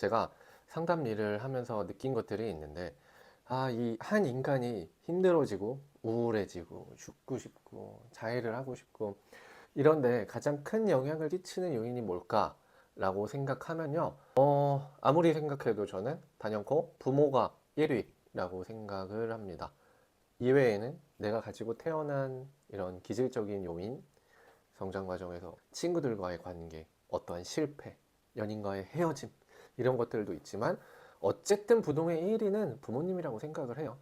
제가 상담 일을 하면서 느낀 것들이 있는데, 이 한 인간이 힘들어지고, 우울해지고, 죽고 싶고, 자해를 하고 싶고, 이런데 가장 큰 영향을 끼치는 요인이 뭘까라고 생각하면요. 아무리 생각해도 저는 단연코 부모가 1위라고 생각을 합니다. 이외에는 내가 가지고 태어난 이런 기질적인 요인, 성장 과정에서 친구들과의 관계, 어떠한 실패, 연인과의 헤어짐, 이런 것들도 있지만 어쨌든 부동의 1위는 부모님이라고 생각을 해요.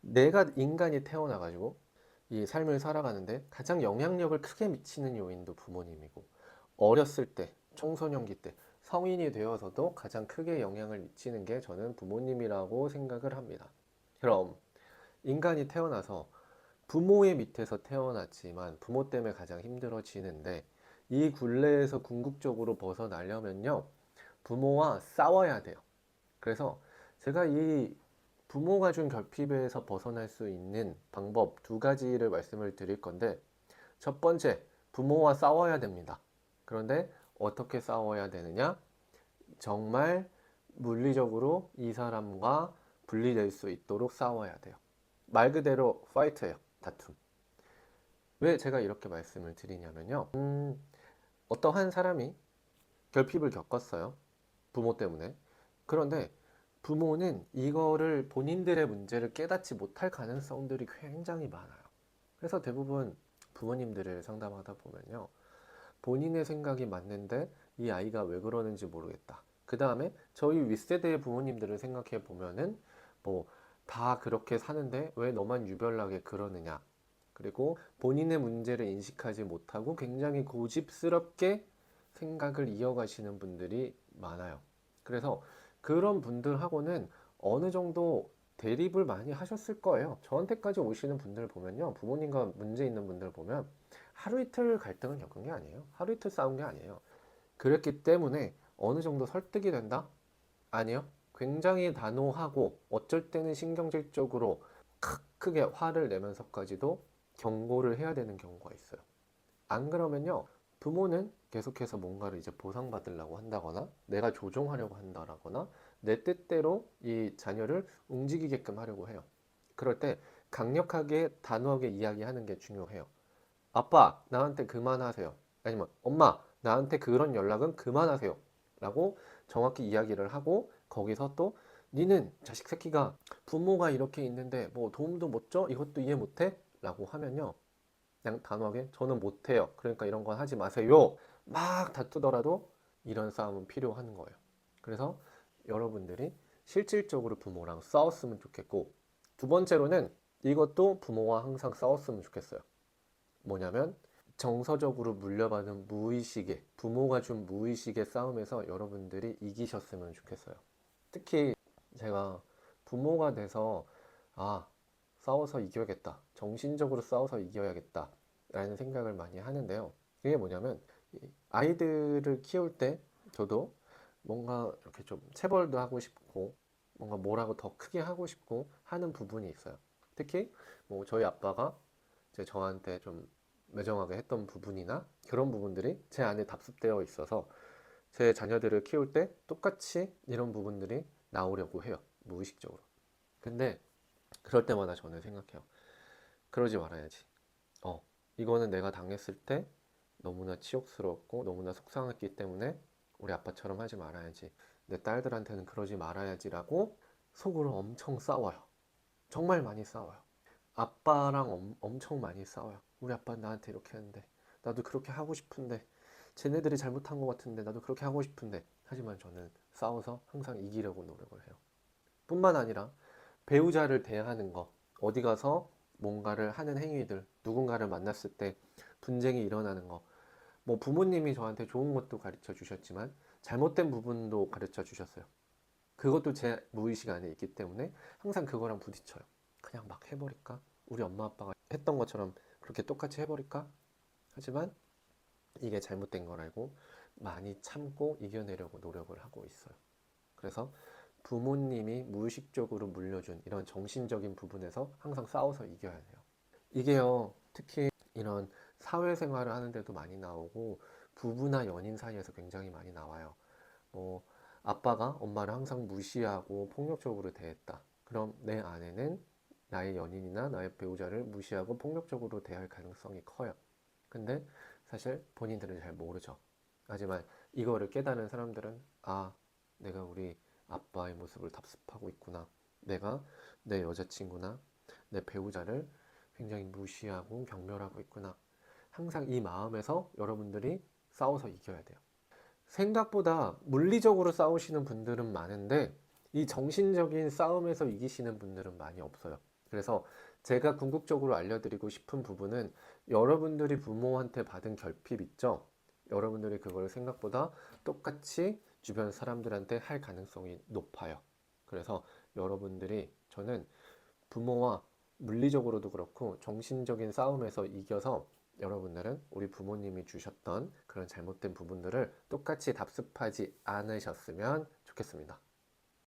내가 인간이 태어나가지고 이 삶을 살아가는데 가장 영향력을 크게 미치는 요인도 부모님이고, 어렸을 때, 청소년기 때, 성인이 되어서도 가장 크게 영향을 미치는 게 저는 부모님이라고 생각을 합니다. 그럼 인간이 태어나서 부모의 밑에서 태어났지만 부모 때문에 가장 힘들어지는데, 이 굴레에서 궁극적으로 벗어나려면요, 부모와 싸워야 돼요. 그래서 제가 이 부모가 준 결핍에서 벗어날 수 있는 방법 두 가지를 말씀을 드릴 건데, 첫 번째, 부모와 싸워야 됩니다. 그런데 어떻게 싸워야 되느냐? 정말 물리적으로 이 사람과 분리될 수 있도록 싸워야 돼요. 말 그대로 파이트예요. 다툼. 왜 제가 이렇게 말씀을 드리냐면요. 어떠한 사람이 결핍을 겪었어요. 부모 때문에. 그런데 부모는 이거를 본인들의 문제를 깨닫지 못할 가능성들이 굉장히 많아요. 그래서 대부분 부모님들을 상담하다 보면요, 본인의 생각이 맞는데 이 아이가 왜 그러는지 모르겠다. 그 다음에 저희 윗세대의 부모님들을 생각해 보면은 뭐 다 그렇게 사는데 왜 너만 유별나게 그러느냐. 그리고 본인의 문제를 인식하지 못하고 굉장히 고집스럽게 생각을 이어가시는 분들이 많아요. 그래서 그런 분들하고는 어느 정도 대립을 많이 하셨을 거예요. 저한테까지 오시는 분들 보면요, 부모님과 문제 있는 분들 보면 하루 이틀 갈등을 겪은 게 아니에요. 하루 이틀 싸운 게 아니에요. 그랬기 때문에 어느 정도 설득이 된다? 아니요. 굉장히 단호하고 어쩔 때는 신경질적으로 크게 화를 내면서까지도 경고를 해야 되는 경우가 있어요. 안 그러면요, 부모는 계속해서 뭔가를 이제 보상받으려고 한다거나 내가 조종하려고 한다거나 내 뜻대로 이 자녀를 움직이게끔 하려고 해요. 그럴 때 강력하게 단호하게 이야기하는 게 중요해요. 아빠, 나한테 그만하세요. 아니면 엄마, 나한테 그런 연락은 그만하세요. 라고 정확히 이야기를 하고, 거기서 또 니는 자식 새끼가 부모가 이렇게 있는데 뭐 도움도 못 줘? 이것도 이해 못해? 라고 하면요, 그냥 단호하게 저는 못해요. 그러니까 이런 건 하지 마세요. 막 다투더라도 이런 싸움은 필요한 거예요. 그래서 여러분들이 실질적으로 부모랑 싸웠으면 좋겠고, 두 번째로는 이것도 부모와 항상 싸웠으면 좋겠어요. 뭐냐면 정서적으로 물려받은 무의식의, 부모가 준 무의식의 싸움에서 여러분들이 이기셨으면 좋겠어요. 특히 제가 부모가 돼서 아, 싸워서 이겨야겠다, 정신적으로 싸워서 이겨야겠다 라는 생각을 많이 하는데요. 그게 뭐냐면 아이들을 키울 때 저도 뭔가 이렇게 좀 체벌도 하고 싶고 뭔가 뭐라고 더 크게 하고 싶고 하는 부분이 있어요. 특히 뭐 저희 아빠가 이제 저한테 좀 매정하게 했던 부분이나 그런 부분들이 제 안에 답습되어 있어서 제 자녀들을 키울 때 똑같이 이런 부분들이 나오려고 해요. 무의식적으로. 근데 그럴 때마다 저는 생각해요. 그러지 말아야지. 어, 이거는 내가 당했을 때 너무나 치욕스럽고 너무나 속상했기 때문에 우리 아빠처럼 하지 말아야지. 내 딸들한테는 그러지 말아야지라고 속으로 엄청 싸워요. 정말 많이 싸워요. 아빠랑 엄청 많이 싸워요. 우리 아빠는 나한테 이렇게 했는데 나도 그렇게 하고 싶은데, 쟤네들이 잘못한 것 같은데 나도 그렇게 하고 싶은데. 하지만 저는 싸워서 항상 이기려고 노력을 해요. 뿐만 아니라 배우자를 대하는 거, 어디 가서 뭔가를 하는 행위들, 누군가를 만났을 때 분쟁이 일어나는 거, 뭐 부모님이 저한테 좋은 것도 가르쳐 주셨지만 잘못된 부분도 가르쳐 주셨어요. 그것도 제 무의식 안에 있기 때문에 항상 그거랑 부딪혀요. 그냥 막 해버릴까? 우리 엄마 아빠가 했던 것처럼 그렇게 똑같이 해버릴까? 하지만 이게 잘못된 걸 알고 많이 참고 이겨내려고 노력을 하고 있어요. 그래서 부모님이 무의식적으로 물려준 이런 정신적인 부분에서 항상 싸워서 이겨야 돼요. 이게요, 특히 이런 사회생활을 하는데도 많이 나오고 부부나 연인 사이에서 굉장히 많이 나와요. 뭐 아빠가 엄마를 항상 무시하고 폭력적으로 대했다. 그럼 내 아내는 나의 연인이나 나의 배우자를 무시하고 폭력적으로 대할 가능성이 커요. 근데 사실 본인들은 잘 모르죠. 하지만 이거를 깨달은 사람들은 아, 내가 우리 아빠의 모습을 답습하고 있구나. 내가 내 여자친구나 내 배우자를 굉장히 무시하고 경멸하고 있구나. 항상 이 마음에서 여러분들이 싸워서 이겨야 돼요. 생각보다 물리적으로 싸우시는 분들은 많은데 이 정신적인 싸움에서 이기시는 분들은 많이 없어요. 그래서 제가 궁극적으로 알려드리고 싶은 부분은 여러분들이 부모한테 받은 결핍 있죠? 여러분들이 그걸 생각보다 똑같이 주변 사람들한테 할 가능성이 높아요. 그래서 여러분들이 저는 부모와 물리적으로도 그렇고 정신적인 싸움에서 이겨서 여러분들은 우리 부모님이 주셨던 그런 잘못된 부분들을 똑같이 답습하지 않으셨으면 좋겠습니다.